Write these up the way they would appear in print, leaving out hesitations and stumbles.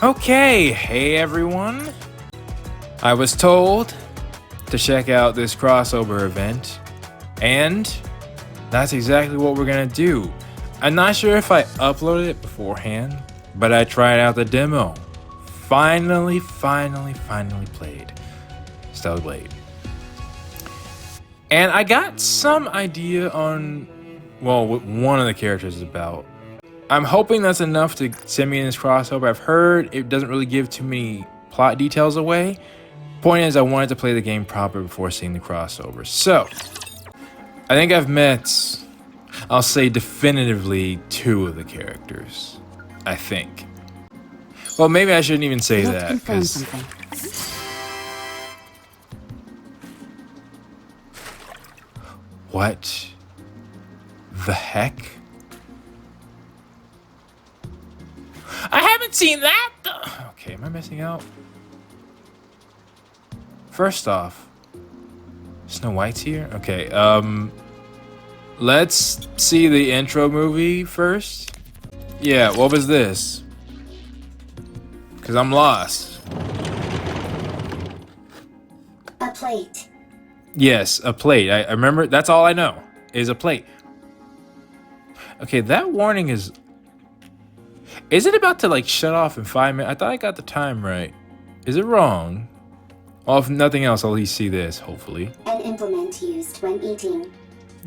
Okay, hey everyone. I was told to check out this crossover event, and that's exactly what we're gonna do. I'm not sure if I uploaded it beforehand, but I tried out the demo. Finally played Stellar Blade. And I got some idea on, well, what one of the characters is about. I'm hoping that's enough to send me in this crossover. I've heard it doesn't really give too many plot details away. Point is, I wanted to play the game proper before seeing the crossover. So, I think I've met, I'll say definitively, 2 of the characters. I think. Well, maybe I shouldn't even say that. Confirm something. What the heck? I haven't seen that. Okay, am I missing out? First off, Snow White's here. Okay, let's see the intro movie first. Yeah, what was this? Because I'm lost. A plate. Yes, a plate. I remember. That's all I know is a plate. Okay, that warning is. Is it about to like shut off in 5 minutes? I thought I got the time right. Is it wrong? Well, if nothing else, I'll at least see this, hopefully. An implement used when eating.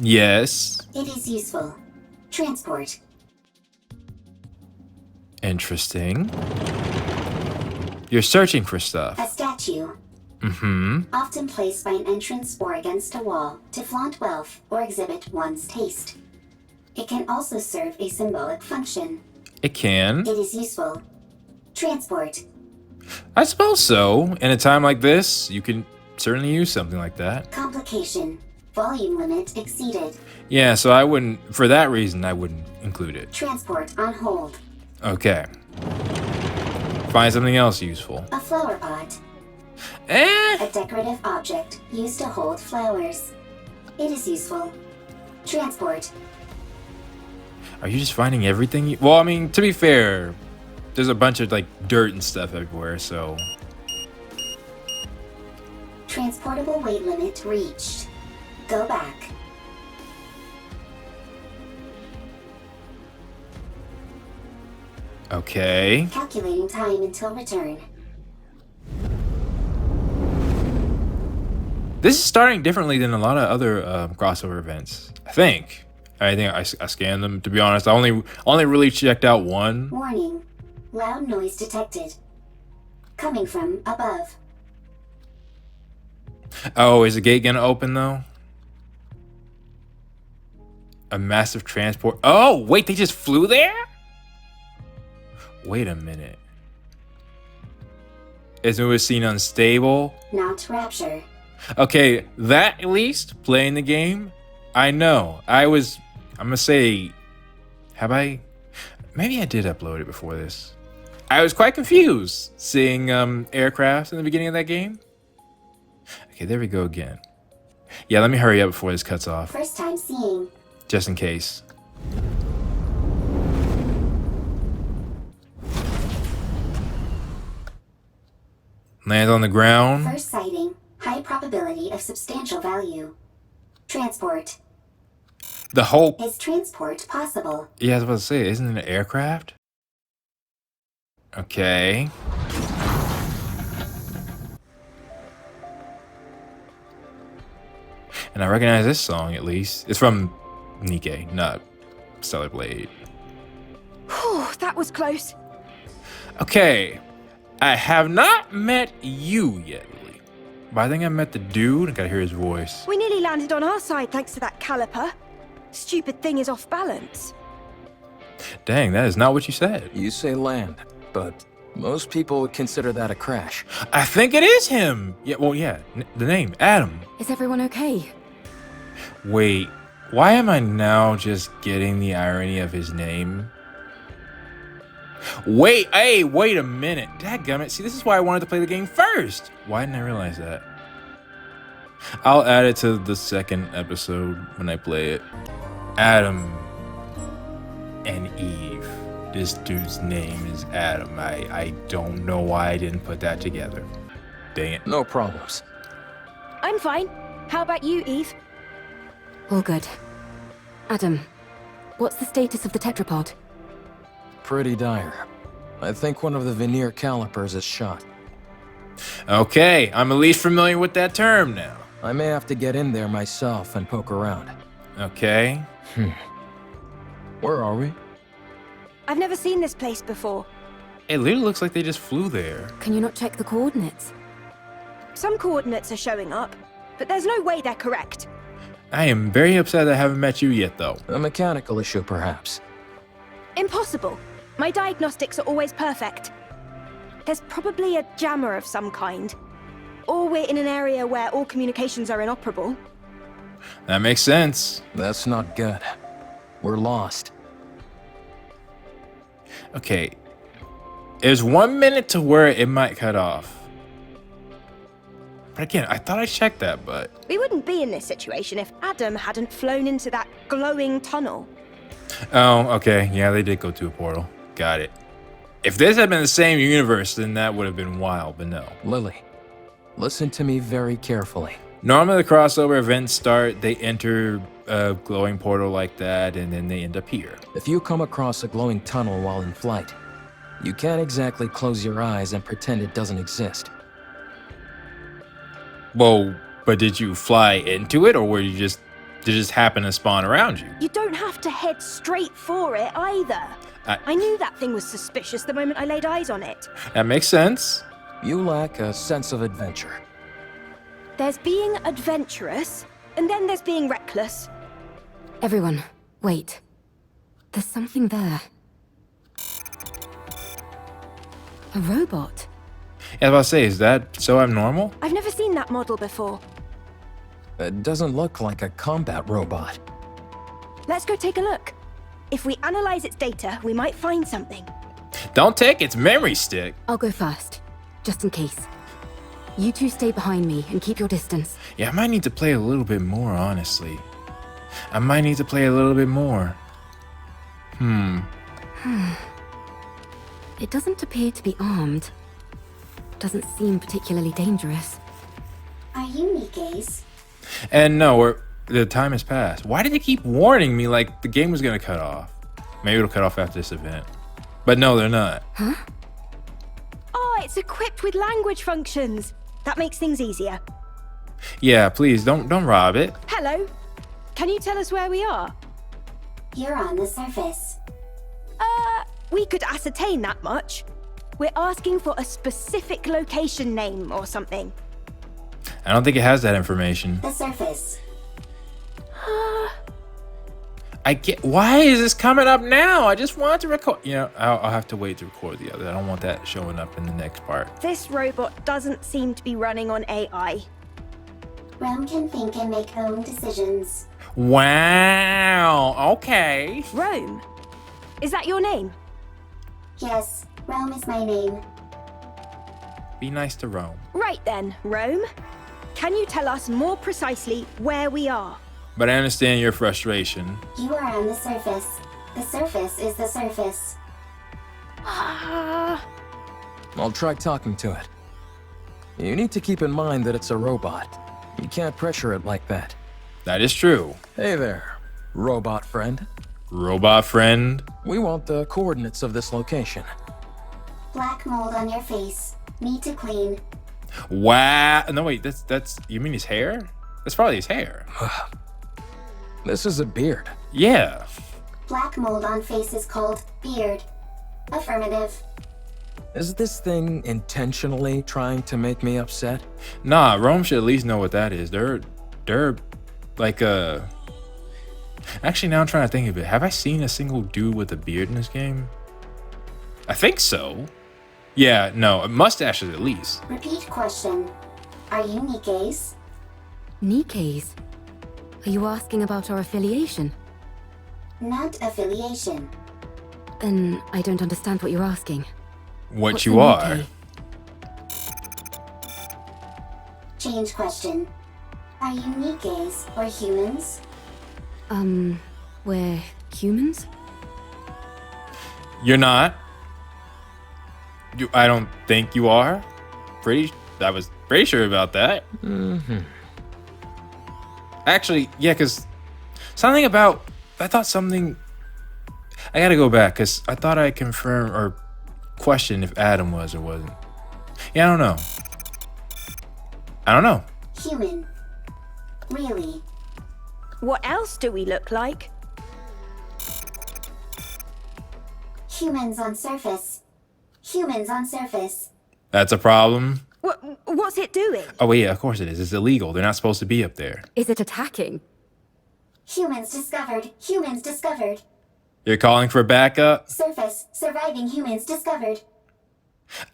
Yes. It is useful. Transport. Interesting. You're searching for stuff. A statue. Mm-hmm. Often placed by an entrance or against a wall to flaunt wealth or exhibit one's taste. It can also serve a symbolic function. It can. It is useful. Transport. I suppose so. In a time like this, you can certainly use something like that. Complication. Volume limit exceeded. Yeah, so I wouldn't, for that reason, I wouldn't include it. Transport on hold. Okay. Find something else useful. A flower pot. A decorative object used to hold flowers. It is useful. Transport. Are you just finding everything? Well, I mean, to be fair, there's a bunch of like dirt and stuff everywhere, so. Transportable weight limit reached. Go back. Okay. Calculating time until return. This is starting differently than a lot of other crossover events. I think I scanned them. To be honest, I only really checked out one. Warning. Loud noise detected. Coming from above. Oh, is the gate gonna open though? A massive transport. Oh, wait, they just flew there? Wait a minute. Is it seen unstable? Not rapture. Okay, that at least, playing the game, I know. I'm gonna say, maybe I did upload it before this. I was quite confused seeing aircrafts in the beginning of that game. Okay, there we go again. Yeah, let me hurry up before this cuts off. First time seeing. Just in case. Land on the ground. First sighting. High probability of substantial value. Transport. The whole... Is transport possible? Yeah, I was about to say, isn't it an aircraft? Okay. And I recognize this song, at least. It's from Nikke, not Stellar Blade. Whew, that was close. Okay. I have not met you yet, Lily. But I think I met the dude. I gotta hear his voice. We nearly landed on our side thanks to that caliper. Stupid thing is off balance. Dang, that is not what you said. You say land, but most people would consider that a crash. I think it is him. Yeah, well, yeah. The name, Adam. Is everyone okay? Wait, why am I now just getting the irony of his name? Wait a minute. Dadgummit. See, this is why I wanted to play the game first. Why didn't I realize that? I'll add it to the second episode when I play it. Adam and Eve. this dude's name is Adam. I don't know why I didn't put that together. Dang it. No problems. I'm fine. How about you, Eve? All good. Adam, what's the status of the tetrapod? Pretty dire. I think one of the veneer calipers is shot. Okay, I'm at least familiar with that term now. I may have to get in there myself and poke around. Okay. Where are we? I've never seen this place before. It literally looks like they just flew there. Can you not check the coordinates? Some coordinates are showing up, but there's no way they're correct. I am very upset I haven't met you yet, though. A mechanical issue, perhaps. Impossible. My diagnostics are always perfect. There's probably a jammer of some kind. Or we're in an area where all communications are inoperable. That makes sense. That's not good. We're lost. Okay. There's 1 minute to where it might cut off. But again, I thought I checked that, but... We wouldn't be in this situation if Adam hadn't flown into that glowing tunnel. Oh, okay. Yeah, they did go to a portal. Got it. If this had been the same universe, then that would have been wild, but no. Lily, listen to me very carefully. Normally, the crossover events start, they enter a glowing portal like that, and then they end up here. If you come across a glowing tunnel while in flight, you can't exactly close your eyes and pretend it doesn't exist. Well, but did you fly into it, or were you just... did it just happen to spawn around you? You don't have to head straight for it either. I knew that thing was suspicious the moment I laid eyes on it. That makes sense. You lack a sense of adventure. There's being adventurous, and then there's being reckless. Everyone, wait. There's something there. A robot. Yeah, I was about to say, is that so abnormal? I've never seen that model before. It doesn't look like a combat robot. Let's go take a look. If we analyze its data, we might find something. Don't take its memory stick. I'll go first, just in case. You two stay behind me and keep your distance. Yeah, I might need to play a little bit more, honestly. I might need to play a little bit more. It doesn't appear to be armed. Doesn't seem particularly dangerous. Are you Nikke's? And no, the time has passed. Why did they keep warning me like the game was gonna cut off? Maybe it'll cut off after this event. But no, they're not. Huh? Oh, it's equipped with language functions. That makes things easier. Yeah, please, don't rob it. Hello. Can you tell us where we are? You're on the surface. We could ascertain that much. We're asking for a specific location name or something. I don't think it has that information. The surface. I get, why is this coming up now? I just wanted to record. You know, I'll have to wait to record the other. I don't want that showing up in the next part. This robot doesn't seem to be running on AI. Rome can think and make own decisions. Wow. Okay. Rome? Is that your name? Yes, Rome is my name. Be nice to Rome. Right then, Rome. Can you tell us more precisely where we are? But I understand your frustration. You are on the surface. The surface is the surface. Ah. I'll try talking to it. You need to keep in mind that it's a robot. You can't pressure it like that. That is true. Hey there, robot friend. Robot friend. We want the coordinates of this location. Black mold on your face. Need to clean. Wow. No, wait, that's, you mean his hair? That's probably his hair. This is a beard. Yeah. Black mold on face is called beard. Affirmative. Is this thing intentionally trying to make me upset? Nah, Rome should at least know what that is. They're like actually, now I'm trying to think of it. Have I seen a single dude with a beard in this game? I think so. Yeah, no, mustaches at least. Repeat question. Are you Nikke's? Nikke's? Are you asking about our affiliation? Not affiliation. Then I don't understand what you're asking. What What's you a are. Nikke? Change question. Are you Nikke's or humans? We're humans? You're not? I don't think you are. I was pretty sure about that. Actually, yeah, because something about, I gotta go back, because I thought I confirmed or questioned if Adam was or wasn't. Yeah, I don't know. Human. Really? What else do we look like? Humans on surface. Humans on surface. That's a problem. What's it doing? Oh, yeah, of course it is. It's illegal. They're not supposed to be up there. Is it attacking? Humans discovered. Humans discovered. You're calling for backup? Surface. Surviving humans discovered.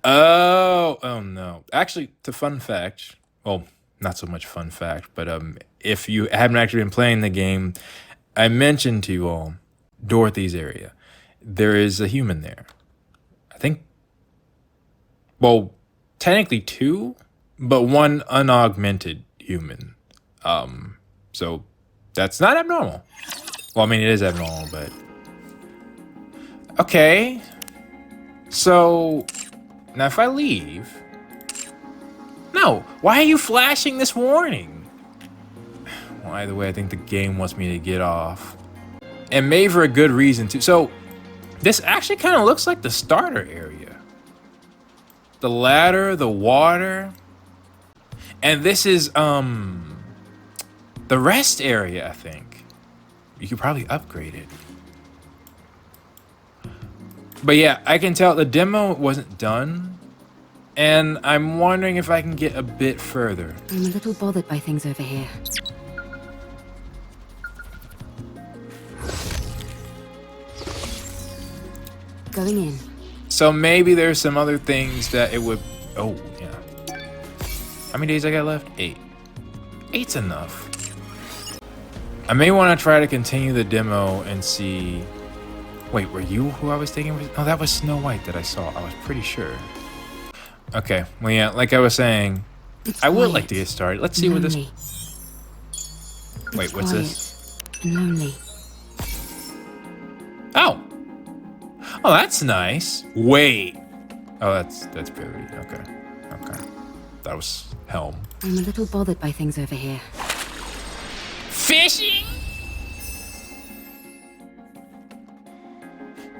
Oh no. Actually, the fun fact, well, not so much fun fact, but if you haven't actually been playing the game, I mentioned to you all Dorothy's area. There is a human there. I think, well, technically 2, but 1 unaugmented human. So that's not abnormal. Well, I mean, it is abnormal, but okay. So now if I leave, no, why are you flashing this warning? Well, either way, I think the game wants me to get off, and maybe for a good reason too. So this actually kind of looks like the starter area. The ladder, the water, and this is the rest area, I think. You could probably upgrade it. But yeah, I can tell the demo wasn't done, and I'm wondering if I can get a bit further. I'm a little bothered by things over here. Going in. So maybe there's some other things that it would... Oh, yeah. How many days I got left? 8. 8's enough. I may want to try to continue the demo and see... Wait, were you who I was thinking? Oh, that was Snow White that I saw. I was pretty sure. Okay, well, yeah, like I was saying, I would like to get started. Let's see what this... Wait, what's this? And lonely. Oh! Oh, that's nice. Wait. Oh, that's Brevity. Okay. That was Helm. I'm a little bothered by things over here. Fishing?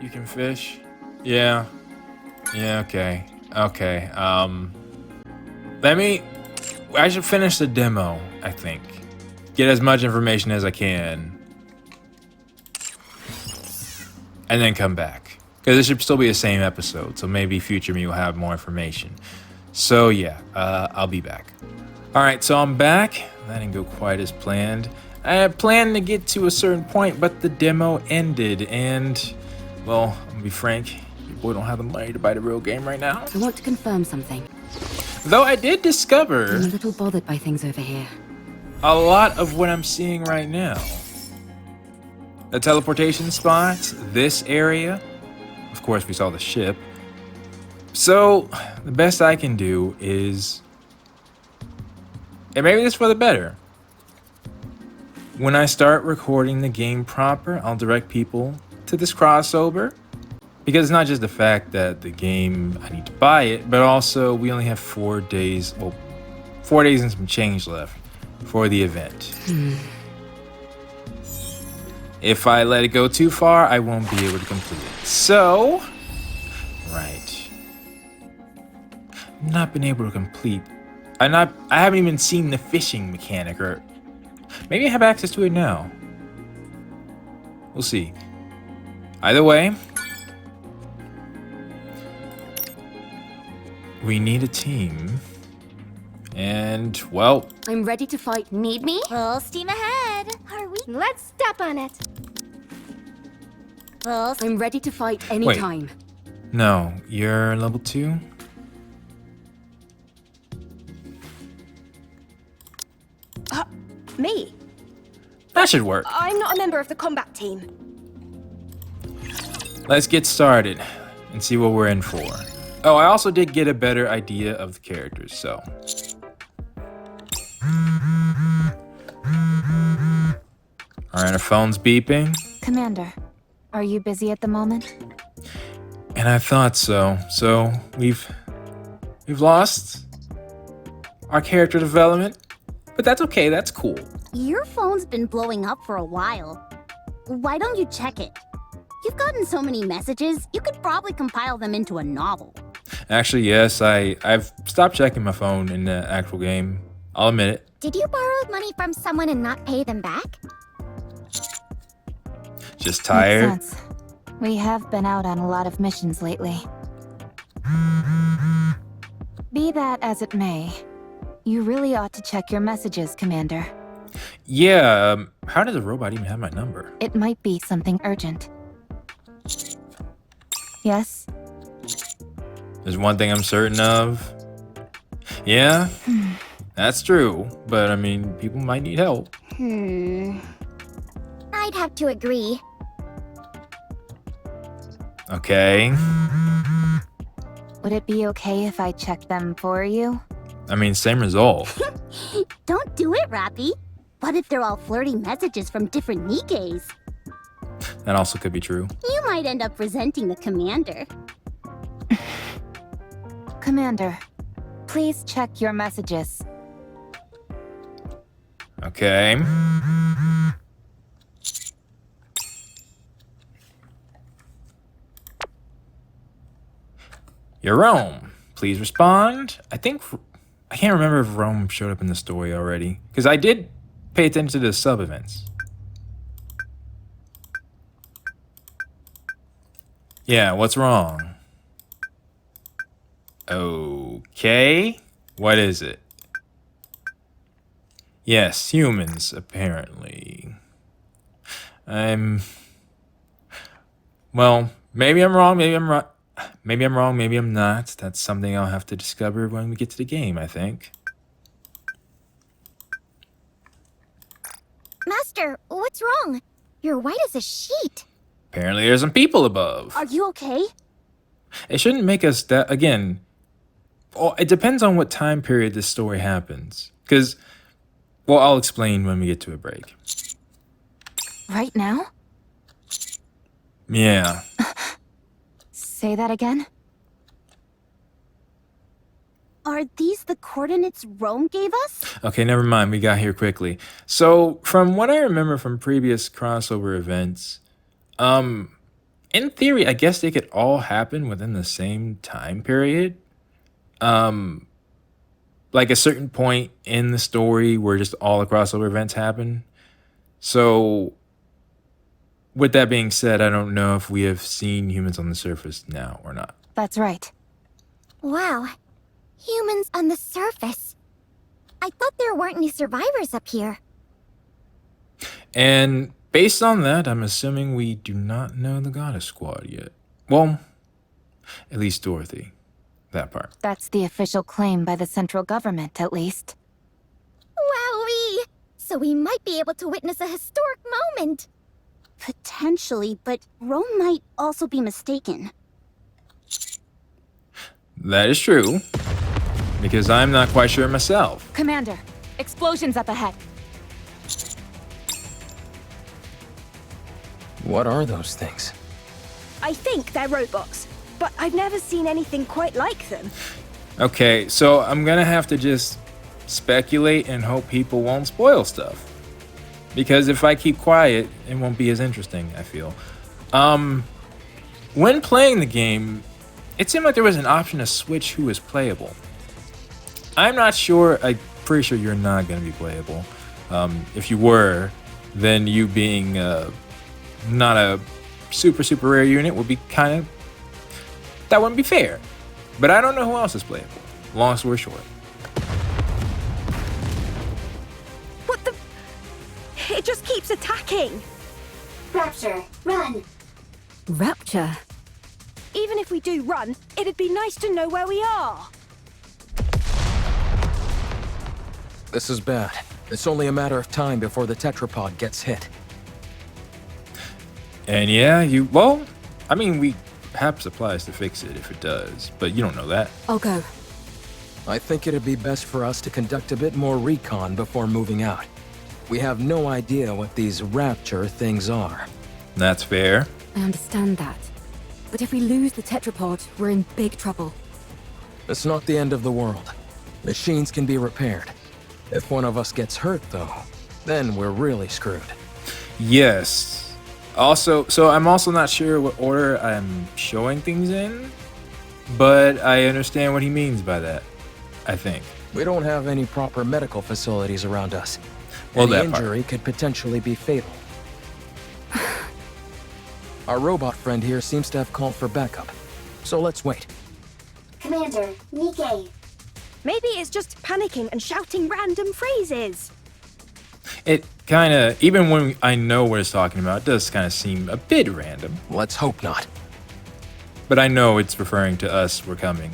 You can fish? Yeah. Yeah, okay. Okay. I should finish the demo, I think. Get as much information as I can. And then come back. Because it should still be the same episode, so maybe future me will have more information. So yeah, I'll be back. Alright, so I'm back. That didn't go quite as planned. I had planned to get to a certain point, but the demo ended, and... Well, I'm gonna be frank, your boy don't have the money to buy the real game right now. I want to confirm something. Though I did discover I'm a little bothered by things over here. a lot of what I'm seeing right now. The teleportation spots, this area. Of course, we saw the ship. So, the best I can do is... And maybe this is for the better. When I start recording the game proper, I'll direct people to this crossover, because it's not just the fact that the game, I need to buy it, but also we only have 4 days, well, 4 days and some change left for the event. If I let it go too far, I won't be able to complete it. So, right. I've not been able to complete. I haven't even seen the fishing mechanic, or maybe I have access to it now. We'll see. Either way, we need a team. And, well... I'm ready to fight. Need me? Full steam ahead. Are we? Let's step on it. Full I'm ready to fight anytime. No, you're level 2? Me? That should work. I'm not a member of the combat team. Let's get started and see what we're in for. Oh, I also did get a better idea of the characters, so... Alright, our phone's beeping. Commander, are you busy at the moment? And I thought so. So we've lost our character development, but that's okay. That's cool. Your phone's been blowing up for a while. Why don't you check it? You've gotten so many messages, you could probably compile them into a novel. Actually, yes, I've stopped checking my phone in the actual game. I'll admit it. Did you borrow money from someone and not pay them back? Just tired. Makes sense. We have been out on a lot of missions lately. Be that as it may, you really ought to check your messages, Commander. Yeah, how does a robot even have my number? It might be something urgent. Yes? There's one thing I'm certain of. Yeah, that's true. But I mean, people might need help. I'd have to agree. Okay. Would it be okay if I checked them for you? I mean, same result. Don't do it, Rappy. What if they're all flirty messages from different Nikkes? That also could be true. You might end up resenting the commander. Commander, please check your messages. Okay. You're Rome. Please respond. I can't remember if Rome showed up in the story already. Because I did pay attention to the sub-events. Yeah, what's wrong? Okay. What is it? Yes, humans, apparently. Well, maybe I'm wrong, maybe I'm right. Maybe I'm wrong, maybe I'm not. That's something I'll have to discover when we get to the game, I think. Master, what's wrong? You're white as a sheet. Apparently there's some people above. Are you okay? It shouldn't make us that, again, it depends on what time period this story happens. Because, well, I'll explain when we get to a break. Right now? Yeah. Say that again? Are these the coordinates Rome gave us? Okay, never mind. We got here quickly. So, from what I remember from previous crossover events, in theory, I guess they could all happen within the same time period. Like a certain point in the story where just all the crossover events happen. So, with that being said, I don't know if we have seen humans on the surface now or not. That's right. Wow. Humans on the surface. I thought there weren't any survivors up here. And based on that, I'm assuming we do not know the Goddess Squad yet. Well, at least Dorothy. That part. That's the official claim by the central government, at least. Wowee! So we might be able to witness a historic moment. Potentially, but Rome might also be mistaken. That is true. Because I'm not quite sure myself. Commander, explosions up ahead. What are those things? I think they're robots, but I've never seen anything quite like them. Okay, so I'm gonna have to just speculate and hope people won't spoil stuff. Because if I keep quiet, it won't be as interesting, I feel. When playing the game, it seemed like there was an option to switch who was playable. I'm not sure, I'm pretty sure you're not gonna be playable. If you were, then you being not a super rare unit would be kind of, that wouldn't be fair. But I don't know who else is playable, long story short. What the? It just keeps attacking. Rapture, run! Rapture? Even if we do run, it'd be nice to know where we are. This is bad. It's only a matter of time before the tetrapod gets hit. And yeah, well, I mean, we have supplies to fix it if it does, but you don't know that. I'll go. I think it'd be best for us to conduct a bit more recon before moving out. We have no idea what these rapture things are. That's fair. I understand that. But if we lose the tetrapod, we're in big trouble. It's not the end of the world. Machines can be repaired. If one of us gets hurt, though, then we're really screwed. Yes. Also, so I'm also not sure what order I'm showing things in, but I understand what he means by that, I think. We don't have any proper medical facilities around us. Well, Any that part. injury could potentially be fatal. Our robot friend here seems to have called for backup, so let's wait. Commander, Nikke. Maybe it's just panicking and shouting random phrases. It kind of, even when I know what it's talking about, it does kind of seem a bit random. Let's hope not. But I know it's referring to us, we're coming.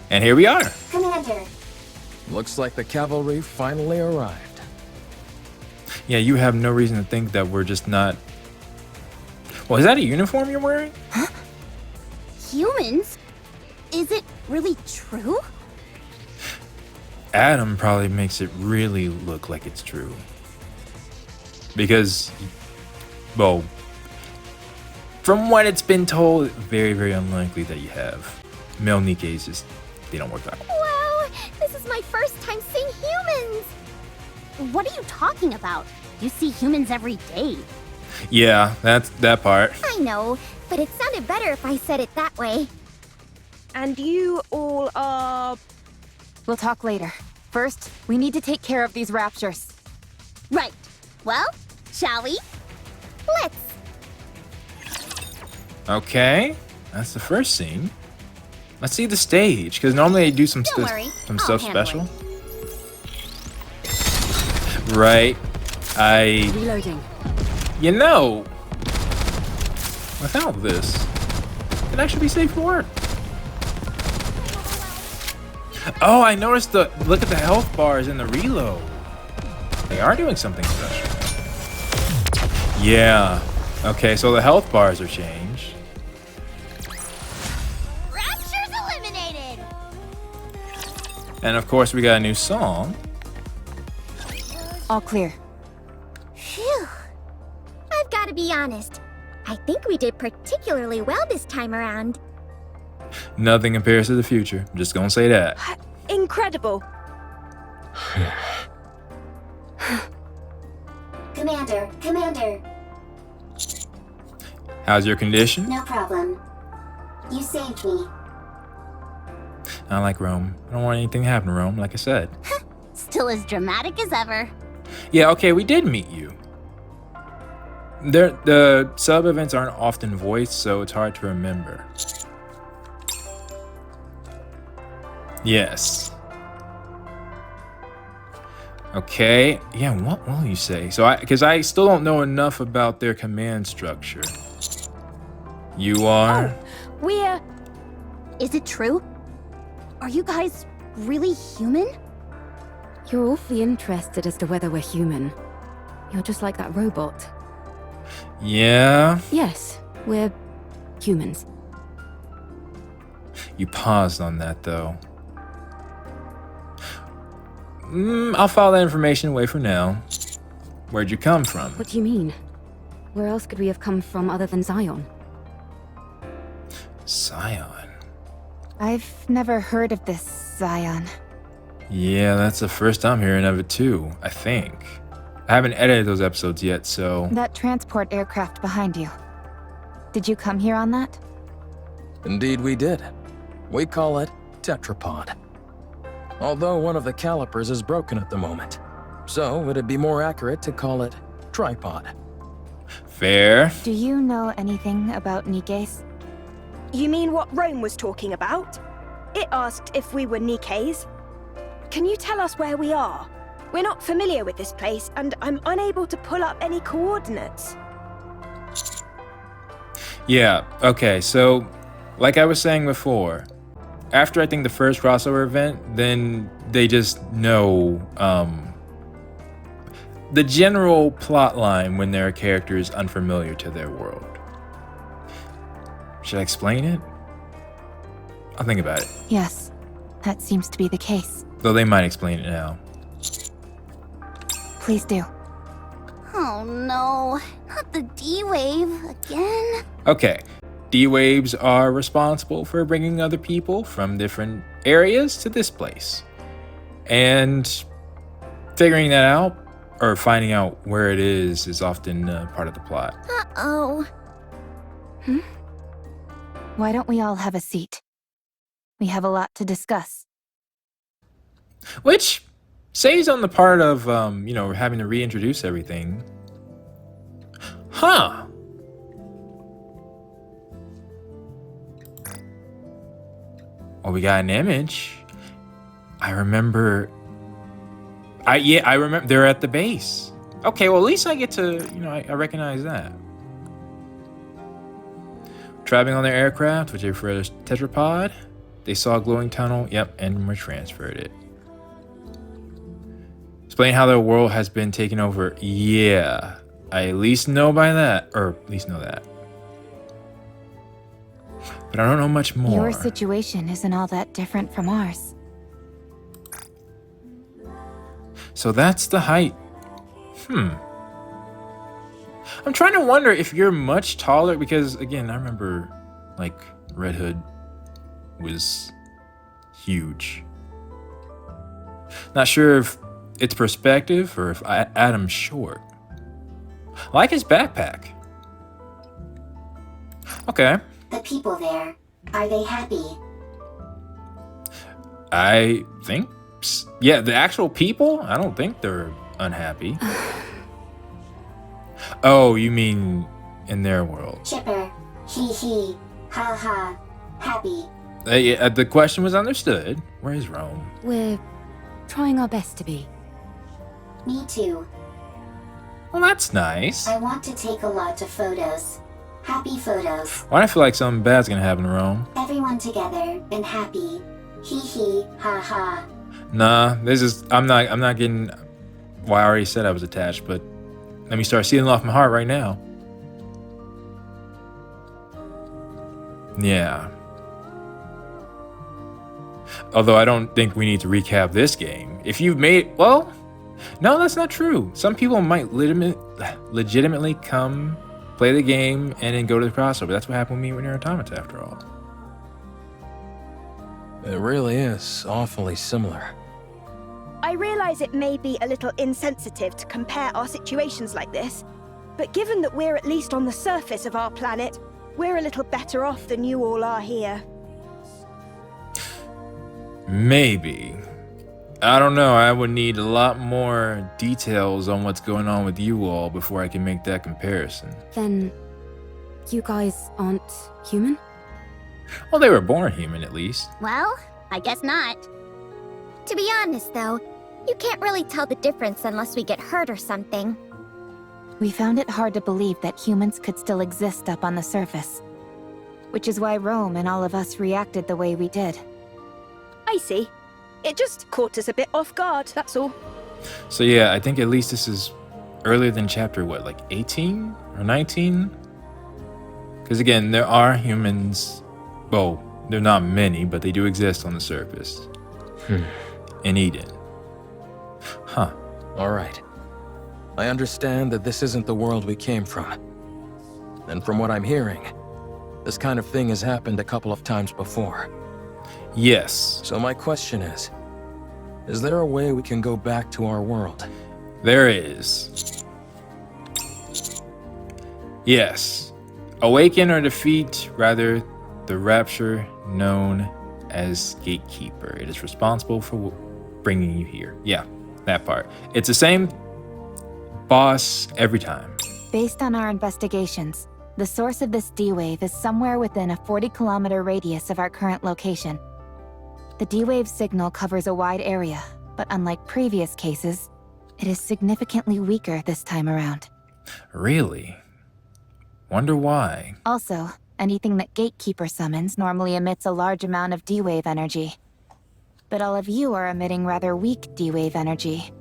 And here we are. Commander. Looks like the cavalry finally arrived. Yeah, you have no reason to think that we're just not... Well, is that a uniform you're wearing? Humans? Is it really true? Adam probably makes it really look like it's true. Because, well, from what it's been told, very, very unlikely that you have. Male Nikkes just, they don't work out. Wow, this is my first time seeing humans! What are you talking about? You see humans every day. Yeah, that's that part. I know, but it sounded better if I said it that way. And you all are... We'll talk later. First, we need to take care of these raptures. Right. Well, shall we? Let's. Okay, that's the first scene. Let's see the stage, because normally they do some Don't worry, some I'll stuff handle special. Right. Reloading. You know, without this, it'd actually be safe for work. Oh, I noticed look at the health bars in the reload. They are doing something special. Yeah. Okay, so the health bars are changed. Rapture's eliminated! And of course, we got a new song. All clear. Phew. I've got to be honest. I think we did particularly well this time around. Nothing compares to the future. I'm just gonna say that. Incredible. Commander. How's your condition? No problem. You saved me. I like Rome. I don't want anything to happen to Rome, like I said. Still as dramatic as ever. Yeah, okay, we did meet you. The sub-events aren't often voiced, so it's hard to remember. Yes. Okay, yeah, what will you say? So because I still don't know enough about their command structure. You are? We're... Is it true? Are you guys really human? You're awfully interested as to whether we're human. You're just like that robot. Yeah. Yes, we're humans. You paused on that, though. I'll file that information away for now. Where'd you come from? What do you mean? Where else could we have come from other than Zion? Zion. I've never heard of this Zion. Yeah, that's the first I'm hearing of it too, I think. I haven't edited those episodes yet, so... That transport aircraft behind you. Did you come here on that? Indeed we did. We call it tetrapod. Although one of the calipers is broken at the moment. So it'd be more accurate to call it tripod. Fair. Do you know anything about Nikkes? You mean what Rome was talking about? It asked if we were Nikkes. Can you tell us where we are? We're not familiar with this place, and I'm unable to pull up any coordinates. Yeah, okay, so... Like I was saying before, after I think the first crossover event, then they just know, the general plot line when their character is unfamiliar to their world. Should I explain it? I'll think about it. Yes, that seems to be the case. Though they might explain it now. Please do. Oh no, not The D-Wave again? Okay, D-Waves are responsible for bringing other people from different areas to this place. And figuring that out, or finding out where it is often part of the plot. Uh-oh. Why don't we all have a seat? We have a lot to discuss. Which saves on the part of, having to reintroduce everything. Huh. Well, we got an image. I remember they're at the base. Okay, well, at least I get to, I recognize that. Traveling on their aircraft, which they refer to as tetrapod, they saw a glowing tunnel, and were transferred it. Explain how the world has been taken over. Yeah, I at least know that. But I don't know much more. Your situation isn't all that different from ours. So that's the height. I'm trying to wonder if you're much taller, because again, I remember like Red Hood was huge. Not sure if it's perspective or if Adam's short. I like his backpack. Okay. The people there, are they happy? I think, yeah, the actual people, I don't think they're unhappy. Oh, you mean in their world? Chipper, hee, ha ha, happy. The question was understood. Where's Rome? We're trying our best to be. Me too. Well, that's nice. I want to take a lot of photos. Happy photos. Why do I feel like something bad's gonna happen to Rome? Everyone together and happy. Hee, ha ha. Nah, I'm not getting. Well, I already said I was attached, but let me start sealing off my heart right now. Yeah. Although I don't think we need to recap this game. If you've made, well, no, that's not true. Some people might legitimately come, play the game, and then go to the crossover. That's what happened with me with Nier Automata, after all. It really is awfully similar. I realize it may be a little insensitive to compare our situations like this, but given that we're at least on the surface of our planet, we're a little better off than you all are here. Maybe. I don't know. I would need a lot more details on what's going on with you all before I can make that comparison. Then, you guys aren't human? Well, they were born human, at least. Well, I guess not. To be honest, though, you can't really tell the difference unless we get hurt or something. We found it hard to believe that humans could still exist up on the surface. Which is why Rome and all of us reacted the way we did. I see. It just caught us a bit off guard, that's all. So yeah, I think at least this is earlier than chapter, what, like 18 or 19? Because again, there are humans, well, they're not many, but they do exist on the surface. In Eden. Huh. All right. I understand that this isn't the world we came from. And from what I'm hearing, this kind of thing has happened a couple of times before. Yes. So my question is there a way we can go back to our world? There is. Yes. Awaken or defeat, rather, the rapture known as Gatekeeper. It is responsible for bringing you here. Yeah, that part. It's the same boss every time. Based on our investigations, the source of this D-Wave is somewhere within a 40-kilometer radius of our current location. The D-Wave signal covers a wide area, but unlike previous cases, it is significantly weaker this time around. Really? Wonder why. Also, anything that Gatekeeper summons normally emits a large amount of D-Wave energy. But all of you are emitting rather weak D-Wave energy,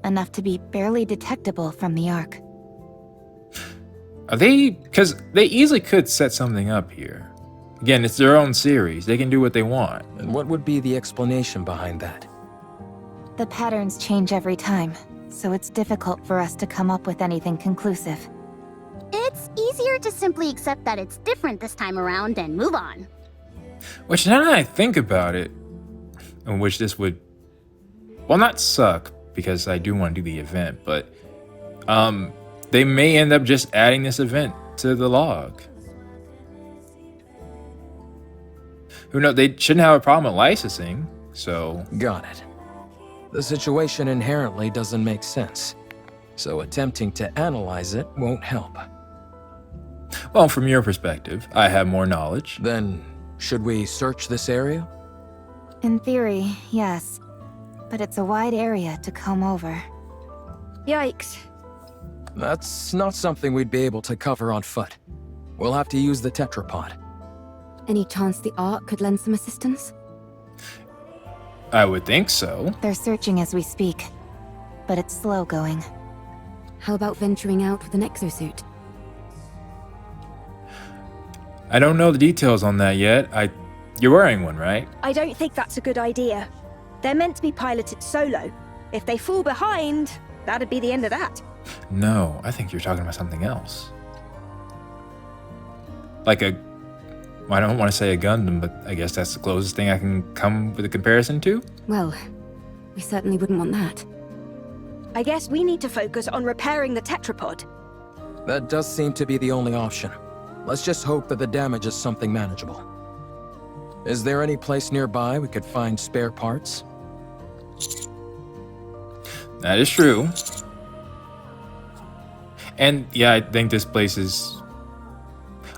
enough to be barely detectable from the Ark. Are they... because they easily could set something up here. Again, it's their own series. They can do what they want. And what would be the explanation behind that? The patterns change every time, so it's difficult for us to come up with anything conclusive. It's easier to simply accept that it's different this time around and move on. Which now that I think about it, in which this would, well, not suck, because I do want to do the event, but they may end up just adding this event to the log. Who knows? They shouldn't have a problem with licensing, so... Got it. The situation inherently doesn't make sense, so attempting to analyze it won't help. Well, from your perspective, I have more knowledge. Then, should we search this area? In theory, yes. But it's a wide area to comb over. Yikes. That's not something we'd be able to cover on foot. We'll have to use the tetrapod. Any chance the Ark could lend some assistance? I would think so. They're searching as we speak, but it's slow going. How about venturing out with an exosuit? I don't know the details on that yet. You're wearing one, right? I don't think that's a good idea. They're meant to be piloted solo. If they fall behind, that'd be the end of that. No, I think you're talking about something else. Like a... Well, I don't want to say a Gundam, but I guess that's the closest thing I can come with a comparison to. Well, we certainly wouldn't want that. I guess we need to focus on repairing the tetrapod. That does seem to be the only option. Let's just hope that the damage is something manageable. Is there any place nearby we could find spare parts? That is true. And yeah, I think this place is...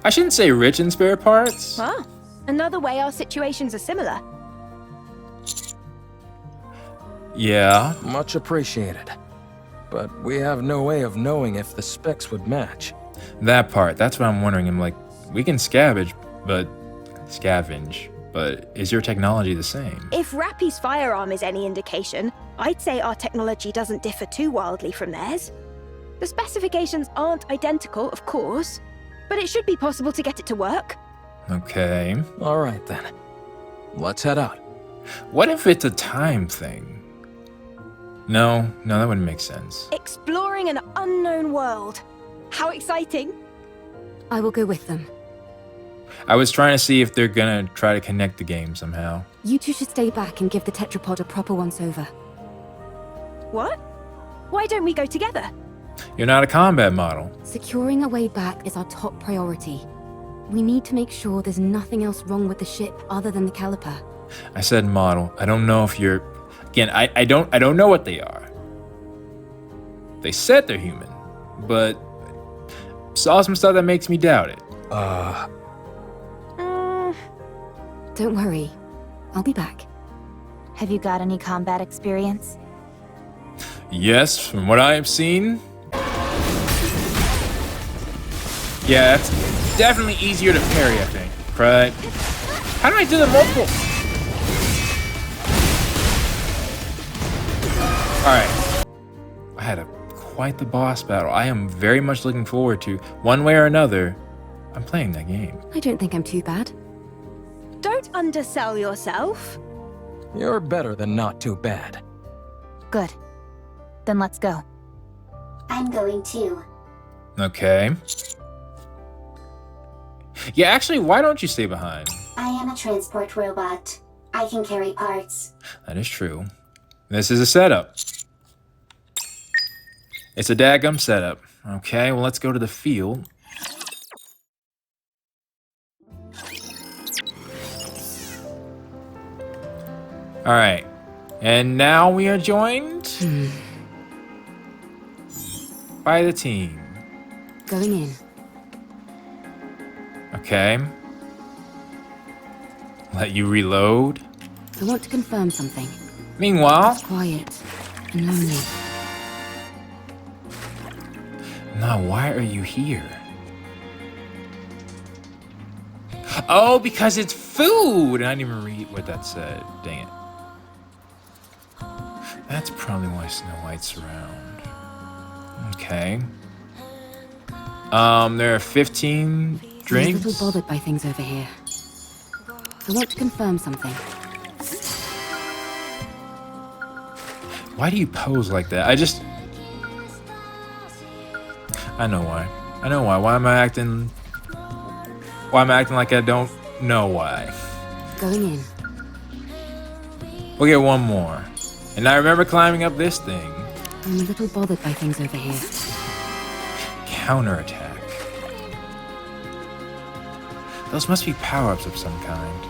I shouldn't say rich in spare parts. Huh? Another way our situations are similar. Yeah. Much appreciated. But we have no way of knowing if the specs would match. That part, that's what I'm wondering. I'm like, we can scavenge, but is your technology the same? If Rappy's firearm is any indication, I'd say our technology doesn't differ too wildly from theirs. The specifications aren't identical, of course, but it should be possible to get it to work. Okay. All right then. Let's head out. What if it's a time thing? No, that wouldn't make sense. Exploring an unknown world. How exciting! I will go with them. I was trying to see if they're gonna try to connect the game somehow. You two should stay back and give the tetrapod a proper once-over. What? Why don't we go together? You're not a combat model. Securing a way back is our top priority. We need to make sure there's nothing else wrong with the ship other than the caliper. I said model. I don't know if you're... Again, I don't know what they are. They said they're human, but saw some stuff that makes me doubt it. Don't worry. I'll be back. Have you got any combat experience? Yes, from what I have seen. Yeah, it's definitely easier to parry, I think. Right? How do I do the multiple? Alright. I had quite the boss battle. I am very much looking forward to, one way or another, I'm playing that game. I don't think I'm too bad. Don't undersell yourself. You're better than not too bad. Good. Then let's go. I'm going too. Okay. Yeah, actually, why don't you stay behind? I am a transport robot. I can carry parts. That is true. This is a setup. It's a daggum setup. Okay, well, let's go to the field. Alright. And now we are joined by the team. Going in. Okay. Let you reload. I want to confirm something. Meanwhile... It's quiet and lonely. Now, why are you here? Oh, because it's food! And I didn't even read what that said. Dang it. That's probably why Snow White's around. Okay. There are 15 drinks. I'm a little bothered by things over here. I want to confirm something. Why do you pose like that? I know why. I know why. Why am I acting like I don't know why? Going in. We'll get one more. And I remember climbing up this thing. I'm a little bothered by things over here. Counterattack. Those must be power-ups of some kind.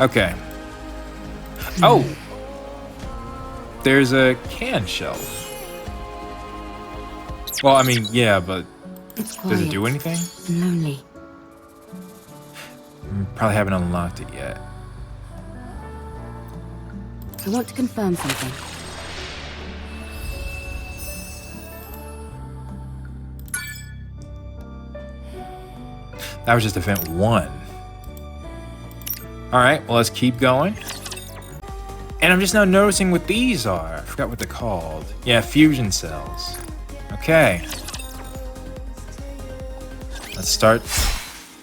Okay. Oh! There's a can shelf. Well, I mean, yeah, but It's quiet. does it do anything? And lonely. Probably haven't unlocked it yet. I want to confirm something. That was just event 1. Alright, well, let's keep going. And I'm just now noticing what these are. I forgot what they're called. Yeah, fusion cells. Okay. Let's start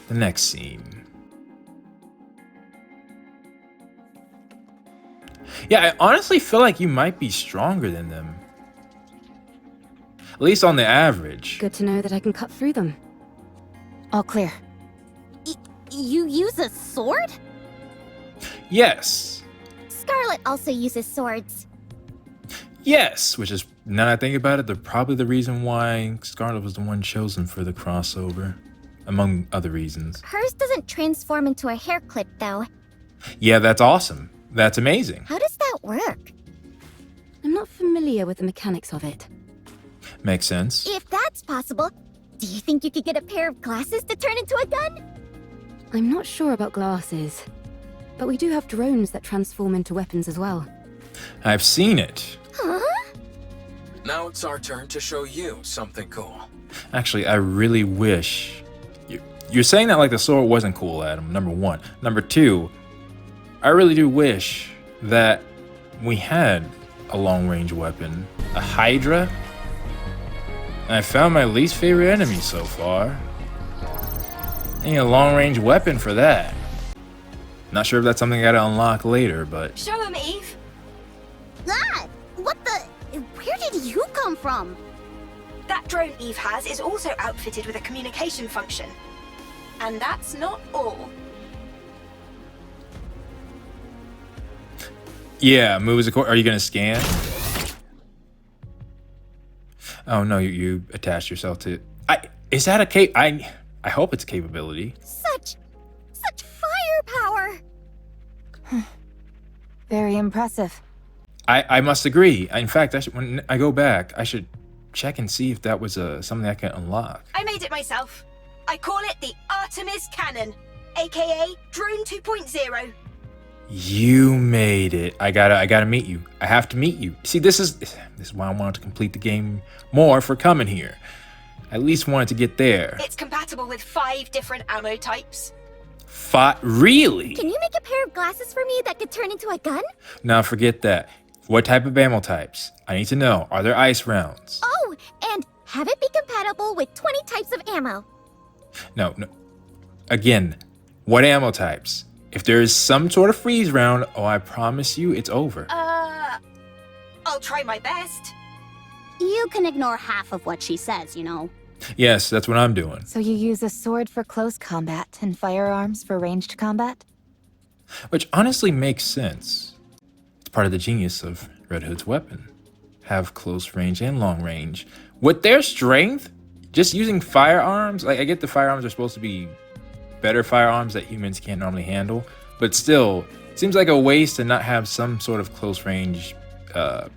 the next scene. Yeah, I honestly feel like you might be stronger than them. At least on the average. Good to know that I can cut through them. All clear. You use a sword? Yes. Scarlet also uses swords. Yes, which is, now that I think about it, they're probably the reason why Scarlet was the one chosen for the crossover, among other reasons. Hers doesn't transform into a hair clip, though. Yeah, that's awesome. That's amazing. How does that work? I'm not familiar with the mechanics of it. Makes sense. If that's possible, do you think you could get a pair of glasses to turn into a gun? I'm not sure about glasses, but we do have drones that transform into weapons as well. I've seen it. Huh? Now it's our turn to show you something cool. Actually, I really wish... You're saying that like the sword wasn't cool, Adam, number 1. Number 2, I really do wish that we had a long-range weapon. A Hydra? I found my least favorite enemy so far. I need a long-range weapon for that. Not sure if that's something I gotta unlock later, but... Show him, Eve. Ah! What the? Where did you come from? That drone Eve has is also outfitted with a communication function. And that's not all. Yeah, moves according... Are you gonna scan? Oh no, you attached yourself to... Is that a I hope it's a capability. Such firepower! Very impressive. I must agree. In fact, when I go back, I should check and see if that was something I can unlock. I made it myself. I call it the Artemis Cannon, aka Drone 2.0. You made it. I gotta meet you. I have to meet you. See, this is why I wanted to complete the game more for coming here. I at least wanted to get there. It's compatible with 5 different ammo types. Really? Can you make a pair of glasses for me that could turn into a gun? Now forget that. What type of ammo types? I need to know. Are there ice rounds? Oh, and have it be compatible with 20 types of ammo. No. Again, what ammo types? If there is some sort of freeze round, I promise you it's over. I'll try my best. You can ignore half of what she says, you know. Yes, that's what I'm doing. So you use a sword for close combat and firearms for ranged combat? Which honestly makes sense. It's part of the genius of Red Hood's weapon. Have close range and long range. With their strength, just using firearms, like I get the firearms are supposed to be better firearms that humans can't normally handle, but still, it seems like a waste to not have some sort of close range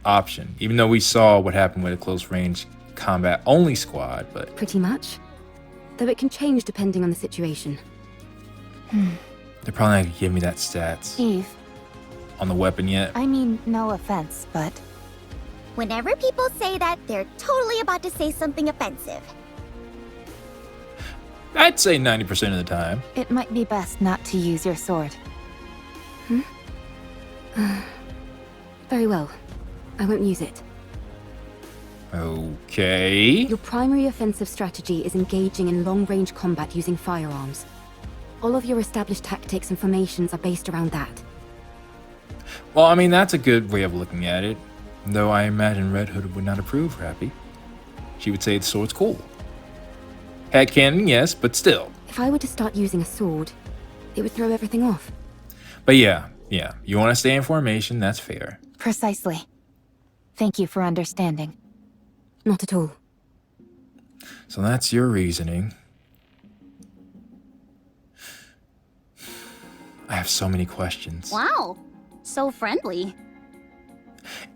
option, even though we saw what happened with a close range combat only squad, but... Pretty much. Though it can change depending on the situation. They're probably not gonna give me that stats Eve, on the weapon yet. I mean, no offense, but Whenever people say that, they're totally about to say something offensive. I'd say 90% of the time. it might be best not to use your sword. Very well. I won't use it. Okay. Your primary offensive strategy is engaging in long-range combat using firearms. All of your established tactics and formations are based around that. Well, I mean, that's a good way of looking at it. Though I imagine Red Hood would not approve, Rappy. She would say the sword's cool. Headcanon, yes, but still. If I were to start using a sword, it would throw everything off. But yeah, you want to stay in formation, that's fair. Precisely. Thank you for understanding. Not at all. So that's your reasoning. I have so many questions. Wow, so friendly.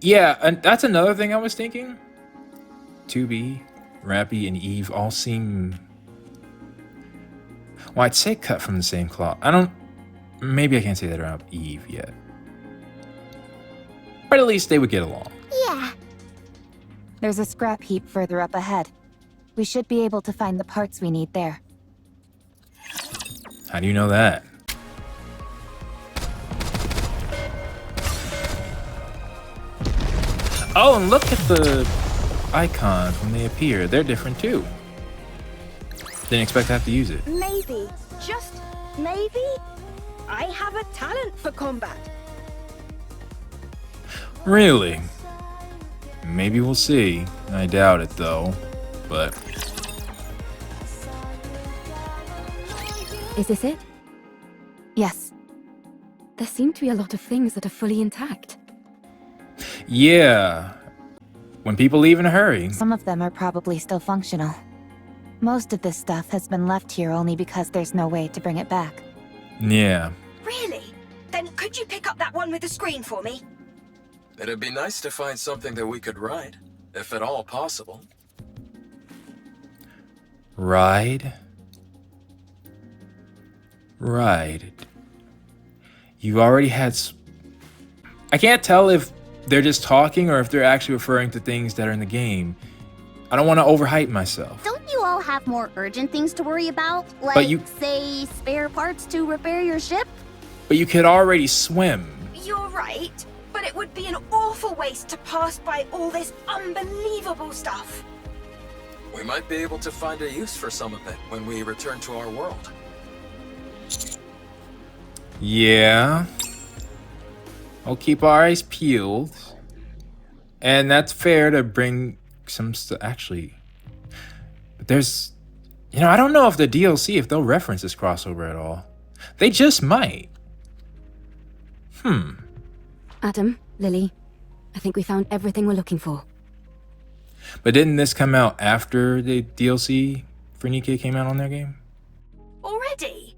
Yeah, and that's another thing I was thinking. 2B, Rappy, and Eve all seem... Well, I'd say cut from the same cloth. Maybe I can't say that about Eve yet. But at least they would get along. Yeah. There's a scrap heap further up ahead. We should be able to find the parts we need there. How do you know that? Oh, and look at the icons when they appear. They're different too. Didn't expect to have to use it. Maybe, just maybe, I have a talent for combat. Really? Maybe we'll see. I doubt it though, but... Is this it? Yes. There seem to be a lot of things that are fully intact. Yeah. When people leave in a hurry. Some of them are probably still functional. Most of this stuff has been left here only because there's no way to bring it back. Yeah. Really? Then could you pick up that one with the screen for me? It'd be nice to find something that we could ride, if at all possible. Ride? You already had... I can't tell if they're just talking or if they're actually referring to things that are in the game. I don't want to overhype myself. Don't you all have more urgent things to worry about? But Like, say, spare parts to repair your ship? But you could already swim. You're right, but it would be an awful waste to pass by all this unbelievable stuff. We might be able to find a use for some of it when we return to our world. Yeah. I'll keep our eyes peeled. And that's fair to bring some stuff. Actually, but there's... I don't know if the DLC, if they'll reference this crossover at all. They just might. Adam, Lily, I think we found everything we're looking for. But didn't this come out after the DLC for Nikke came out on their game? Already?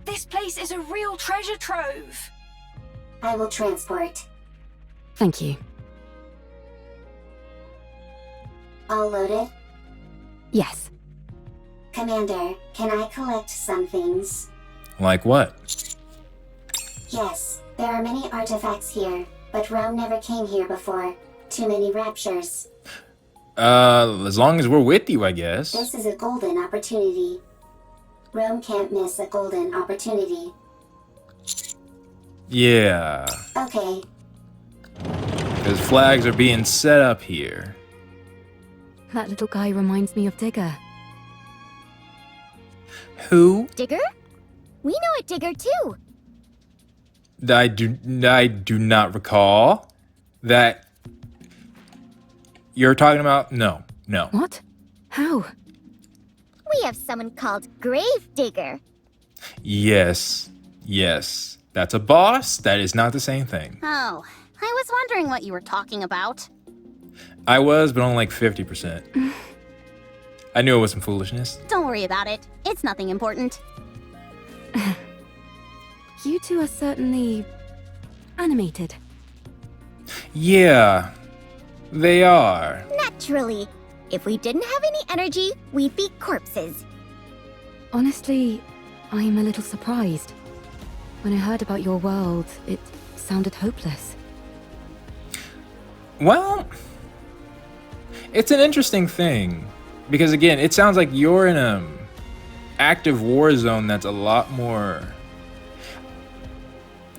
This place is a real treasure trove. I will transport. Thank you. All loaded? Yes. Commander, can I collect some things? Like what? Yes, there are many artifacts here, but Rome never came here before. Too many raptures. As long as we're with you, I guess. This is a golden opportunity. Rome can't miss a golden opportunity. Yeah. Okay, Because flags are being set up here. That little guy reminds me of Digger. Who? Digger? We know a Digger too. I do not recall that you're talking about. No. What? How? We have someone called Grave Digger. Yes. That's a boss. That is not the same thing. Oh, I was wondering what you were talking about. I was, but only like 50%. I knew it was some foolishness. Don't worry about it. It's nothing important. You two are certainly animated. Yeah, they are. Naturally. If we didn't have any energy, we'd be corpses. Honestly, I'm a little surprised. When I heard about your world, it sounded hopeless. Well, it's an interesting thing. Because again, it sounds like you're in a active war zone that's a lot more...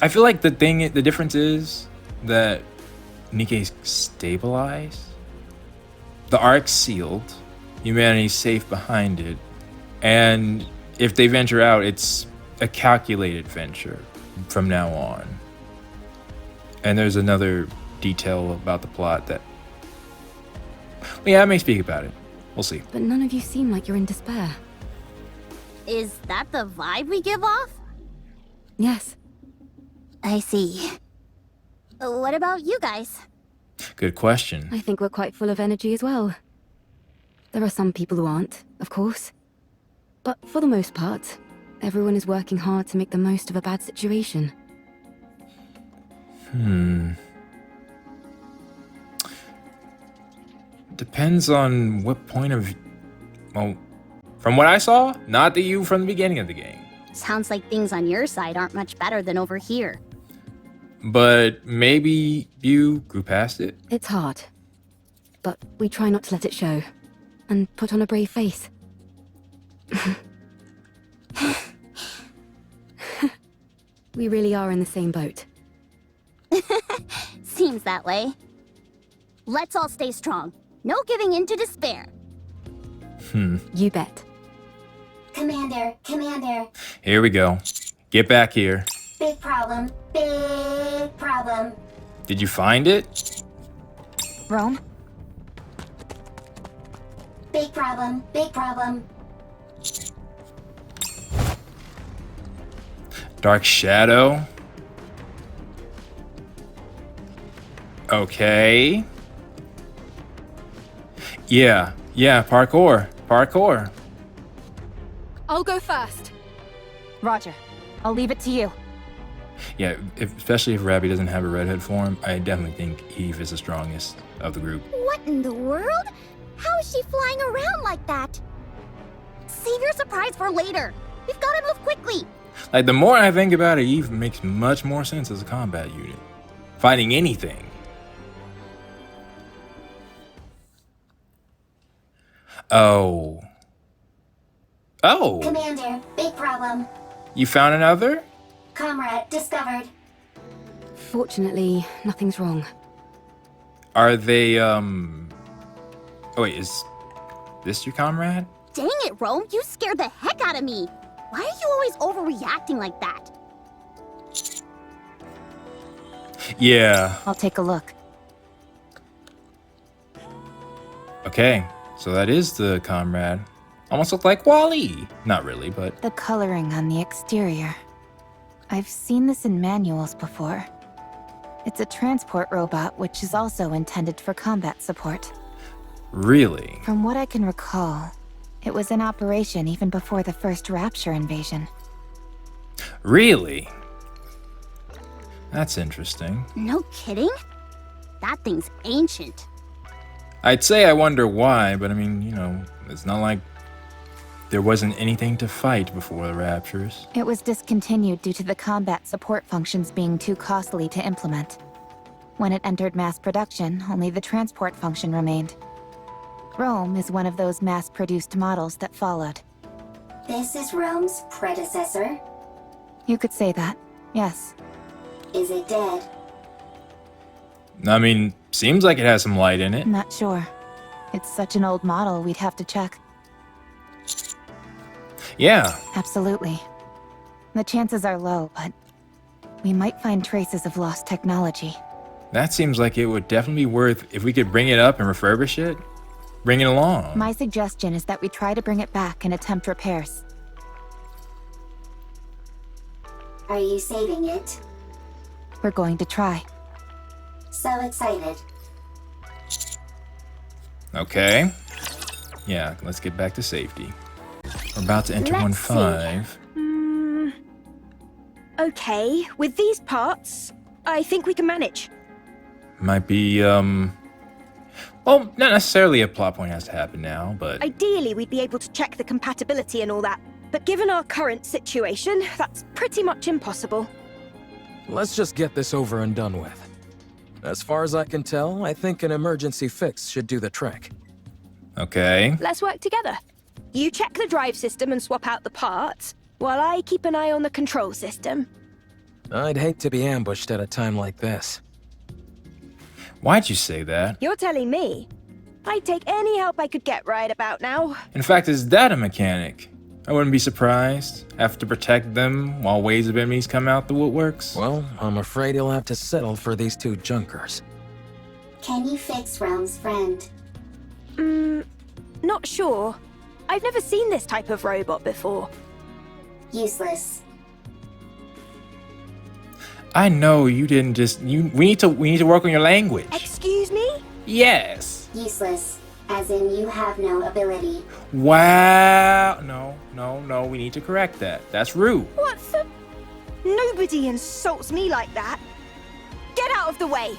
I feel like the difference is that Nikke's stabilized. The Ark's sealed. Humanity's safe behind it. And if they venture out, it's a calculated venture from now on. And there's another detail about the plot that... Well, yeah, I may speak about it. We'll see. But none of you seem like you're in despair. Is that the vibe we give off? Yes. I see. What about you guys? Good question. I think we're quite full of energy as well. There are some people who aren't, of course. But for the most part, everyone is working hard to make the most of a bad situation. Depends on what point of... Well, from what I saw, not the you from the beginning of the game. Sounds like things on your side aren't much better than over here. But maybe you grew past it? It's hard. But we try not to let it show. And put on a brave face. We really are in the same boat. Seems that way. Let's all stay strong. No giving in to despair. You bet. Commander. Here we go. Get back here. Big problem. Big problem. Did you find it? Rome? Big problem. Big problem. Dark Shadow. Okay. Yeah, parkour. I'll go first. Roger. I'll leave it to you. Yeah, especially if Rabbi doesn't have a Red Hood form, I definitely think Eve is the strongest of the group. What in the world? How is she flying around like that? Save your surprise for later. We've got to move quickly. Like, the more I think about it, Eve makes much more sense as a combat unit. Fighting anything. Oh. Commander, big problem. You found another? Comrade discovered. Fortunately, nothing's wrong. Are they, Oh wait, is this your comrade? Dang it, Rome. You scared the heck out of me. Why are you always overreacting like that? Yeah. I'll take a look. Okay, so that is the comrade. Almost looked like Wall-E. Not really, but... The coloring on the exterior. I've seen this in manuals before. It's a transport robot, which is also intended for combat support. Really? From what I can recall, it was in operation even before the first Rapture invasion. Really? That's interesting. No kidding? That thing's ancient. I'd say I wonder why, but I mean, you know, it's not like there wasn't anything to fight before the Raptures. It was discontinued due to the combat support functions being too costly to implement. When it entered mass production, only the transport function remained. Rome is one of those mass-produced models that followed. This is Rome's predecessor. You could say that, yes. Is it dead? I mean, seems like it has some light in it. Not sure. It's such an old model, we'd have to check. Yeah. Absolutely. The chances are low, but we might find traces of lost technology. That seems like it would definitely be worth, if we could bring it up and refurbish it, bring it along. My suggestion is that we try to bring it back and attempt repairs. Are you saving it? We're going to try. So excited. Okay. Yeah, let's get back to safety. We're about to enter Let's 1-5. Okay, with these parts, I think we can manage. Might be, well, not necessarily a plot point has to happen now, but... Ideally, we'd be able to check the compatibility and all that. But given our current situation, that's pretty much impossible. Let's just get this over and done with. As far as I can tell, I think an emergency fix should do the trick. Okay. Let's work together. You check the drive system and swap out the parts, while I keep an eye on the control system. I'd hate to be ambushed at a time like this. Why'd you say that? You're telling me. I'd take any help I could get right about now. In fact, is that a mechanic? I wouldn't be surprised. Have to protect them while waves of enemies come out the woodworks? Well, I'm afraid you'll have to settle for these two junkers. Can you fix Rome's friend? Not sure. I've never seen this type of robot before. Useless. I know you didn't just we need to work on your language. Excuse me? Yes. Useless. As in, you have no ability. Wow. No, we need to correct that. That's rude. What the? Nobody insults me like that. Get out of the way.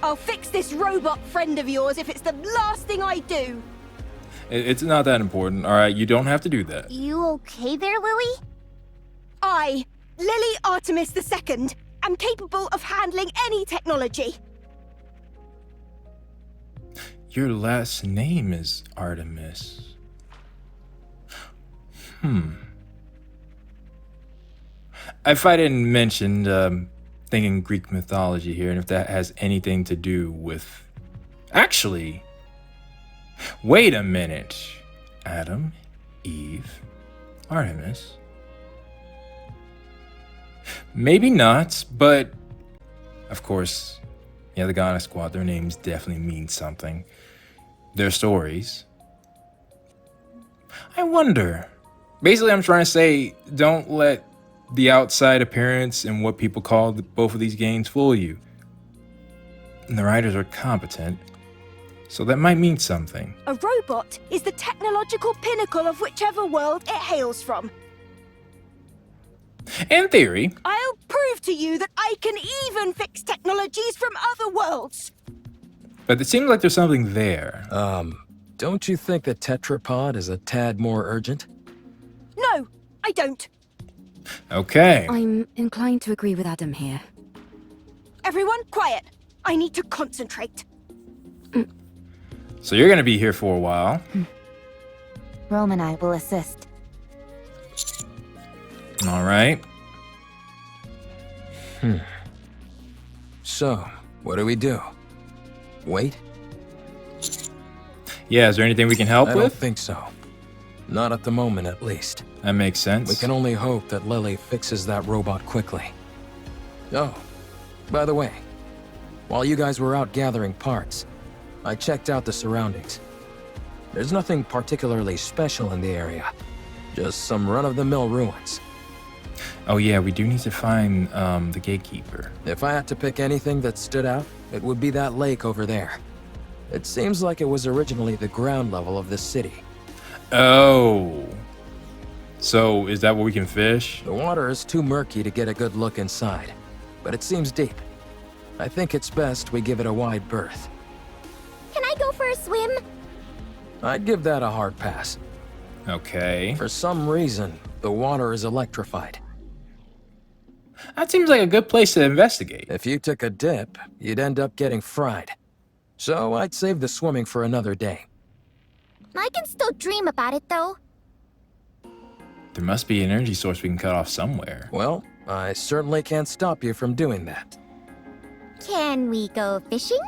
I'll fix this robot friend of yours if it's the last thing I do. It's not that important, all right? You don't have to do that. You okay there, Lily? I, Lily Artemis II, am capable of handling any technology. Your last name is Artemis. If I didn't mention thinking Greek mythology here, and if that has anything to do with... Actually, wait a minute. Adam, Eve, Artemis. Maybe not, but of course, yeah, the Ghana Squad, their names definitely mean something. Their stories. I wonder. Basically, I'm trying to say, don't let the outside appearance and what people call both of these games fool you. And the writers are competent, so that might mean something. A robot is the technological pinnacle of whichever world it hails from. In theory. I'll prove to you that I can even fix technologies from other worlds. But it seems like there's something there. Don't you think the tetrapod is a tad more urgent? No, I don't. Okay. I'm inclined to agree with Adam here. Everyone, quiet. I need to concentrate. So you're gonna be here for a while. Rome and I will assist. All right. So, what do we do? Wait? Yeah, is there anything we can help I don't with? think so. Not at the moment, at least. That makes sense. We can only hope that Lily fixes that robot quickly. Oh, by the way, while you guys were out gathering parts, I checked out the surroundings. There's nothing particularly special in the area, just some run-of-the-mill ruins. Oh yeah, we do need to find the gatekeeper. If I had to pick anything that stood out, it would be that lake over there. It seems like it was originally the ground level of this city. Oh. So is that where we can fish? The water is too murky to get a good look inside, but it seems deep. I think it's best we give it a wide berth. Can I go for a swim? I'd give that a hard pass. Okay. For some reason, the water is electrified. That seems like a good place to investigate. If you took a dip, you'd end up getting fried. So I'd save the swimming for another day. I can still dream about it, though. There must be an energy source we can cut off somewhere. Well, I certainly can't stop you from doing that. Can we go fishing?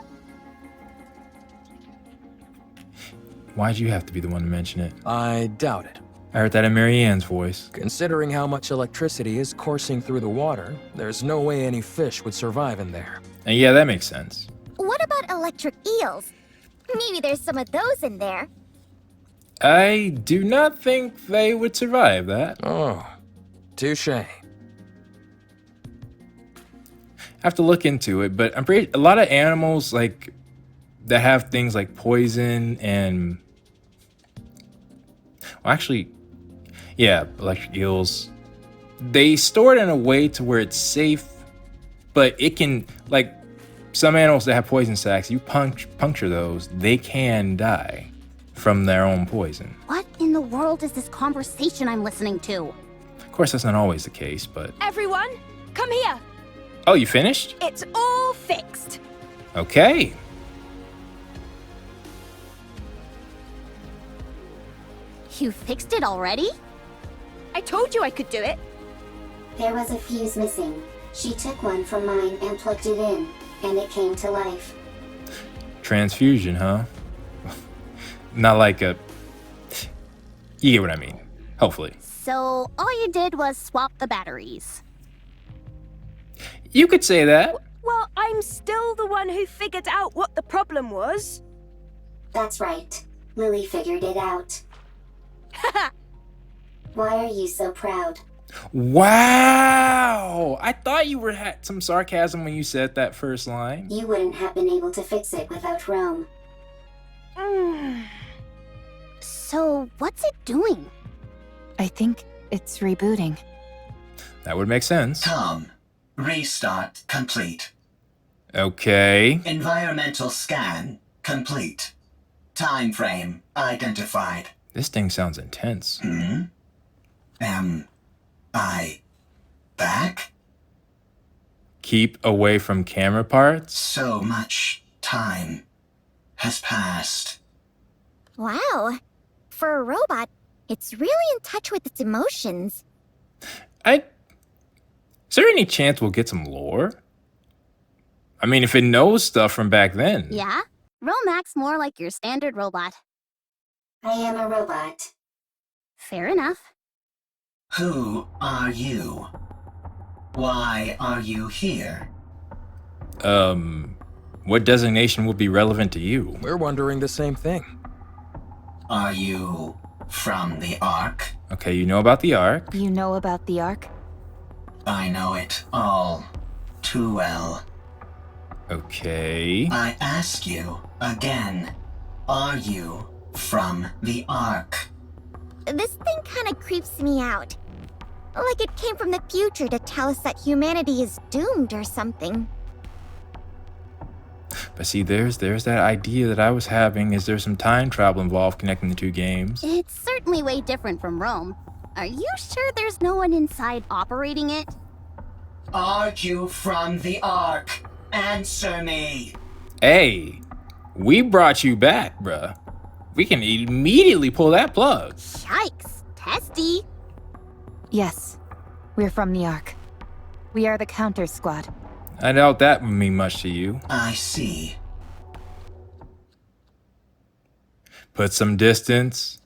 Why'd you have to be the one to mention it? I doubt it. I heard that in Marianne's voice. Considering how much electricity is coursing through the water, there's no way any fish would survive in there. And yeah, that makes sense. What about electric eels? Maybe there's some of those in there. I do not think they would survive that. Oh, touché. I have to look into it, but I'm pretty... A lot of animals, like, that have things like poison and... Well, actually... Yeah, electric eels. They store it in a way to where it's safe, but it can... Like, some animals that have poison sacs, you puncture those, they can die from their own poison. What in the world is this conversation I'm listening to? Of course, that's not always the case, but... Everyone, come here. Oh, you finished? It's all fixed. Okay. You fixed it already? I told you I could do it. There was a fuse missing. She took one from mine and plugged it in, and it came to life. Transfusion, huh? Not like a... You get what I mean. Hopefully. So all you did was swap the batteries. You could say that. Well, I'm still the one who figured out what the problem was. That's right. Lily figured it out. Why are you so proud? Wow! I thought you had some sarcasm when you said that first line. You wouldn't have been able to fix it without Rome. So, what's it doing? I think it's rebooting. That would make sense. Tom, restart complete. Okay. Environmental scan complete. Time frame identified. This thing sounds intense. Am I back? Keep away from camera parts? So much time has passed. Wow. For a robot, it's really in touch with its emotions. Is there any chance we'll get some lore? I mean, if it knows stuff from back then. Yeah? Rome acts more like your standard robot. I am a robot. Fair enough. Who are you? Why are you here? What designation will be relevant to you? We're wondering the same thing. Are you from the Ark? Okay, you know about the Ark. You know about the Ark? I know it all too well. Okay. I ask you again, are you from the Ark? This thing kinda creeps me out. Like it came from the future to tell us that humanity is doomed or something. But see, there's that idea that I was having. Is there some time travel involved connecting the two games? It's certainly way different from Rome. Are you sure there's no one inside operating it? Are you from the Ark? Answer me. Hey, we brought you back, bruh. We can immediately pull that plug. Yikes. Testy. Yes. We're from the Ark. We are the counter squad. I doubt that would mean much to you. I see. Put some distance.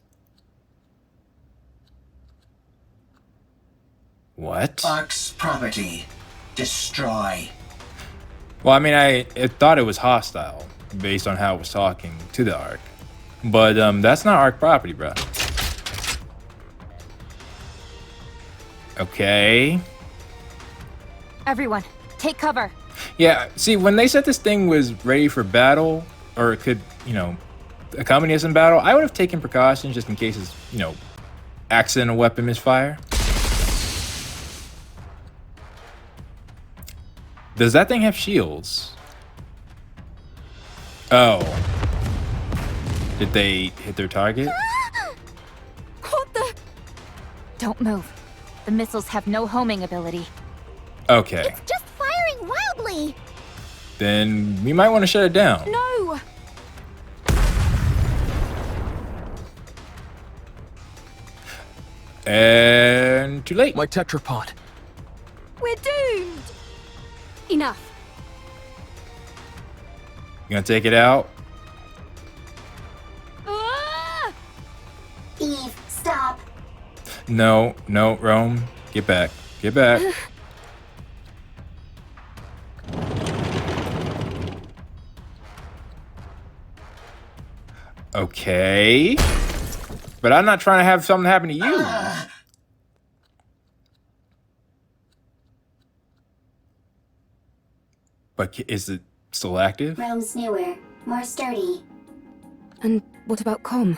What? Ark's property. Destroy. Well, I mean, I thought it was hostile based on how it was talking to the Ark. But that's not Ark property, bro. Okay. Everyone, take cover. Yeah, see, when they said this thing was ready for battle, or it could, accompany us in battle, I would have taken precautions just in case it's, accidental weapon misfire. Does that thing have shields? Oh. Did they hit their target? What the? Don't move. The missiles have no homing ability. Okay. It's just firing wildly. Then we might want to shut it down. No! And too late. My tetrapod. We're doomed! Enough. You gonna take it out? Ah! Eve, stop. No, Rome. Get back. Get back. Okay. But I'm not trying to have something happen to you. But is it still active? Rome's newer, more sturdy. And what about Com?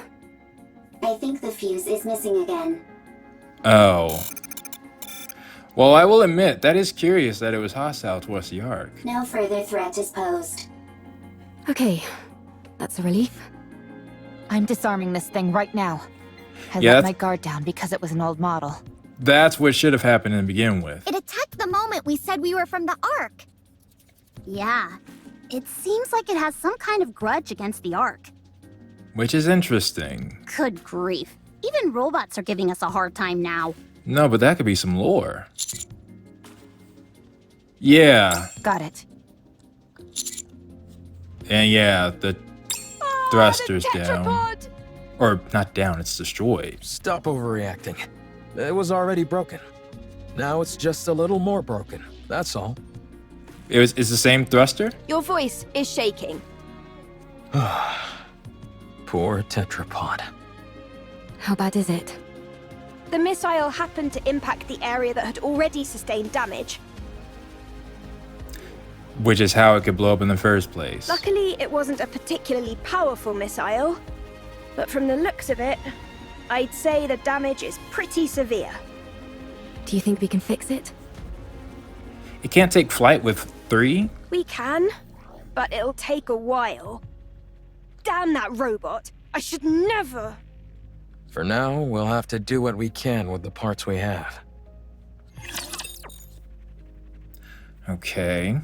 I think the fuse is missing again. Oh. Well, I will admit, that is curious that it was hostile towards the Ark. No further threat is posed. Okay, that's a relief. I'm disarming this thing right now. I Yeah, let that's- my guard down because it was an old model. That's what should have happened to begin with. It attacked the moment we said we were from the Ark. Yeah. It seems like it has some kind of grudge against the Ark. Which is interesting. Good grief. Even robots are giving us a hard time now. No, but that could be some lore. Yeah. Got it. And yeah, the thruster's the down. tetrapod! Or not down, it's destroyed. Stop overreacting. It was already broken. Now it's just a little more broken. That's all. It's the same thruster? Your voice is shaking. Poor tetrapod. How bad is it? The missile happened to impact the area that had already sustained damage. Which is how it could blow up in the first place. Luckily, it wasn't a particularly powerful missile. But from the looks of it, I'd say the damage is pretty severe. Do you think we can fix it? It can't take flight with 3? We can, but it'll take a while. Damn that robot! I should never... For now, we'll have to do what we can with the parts we have. Okay.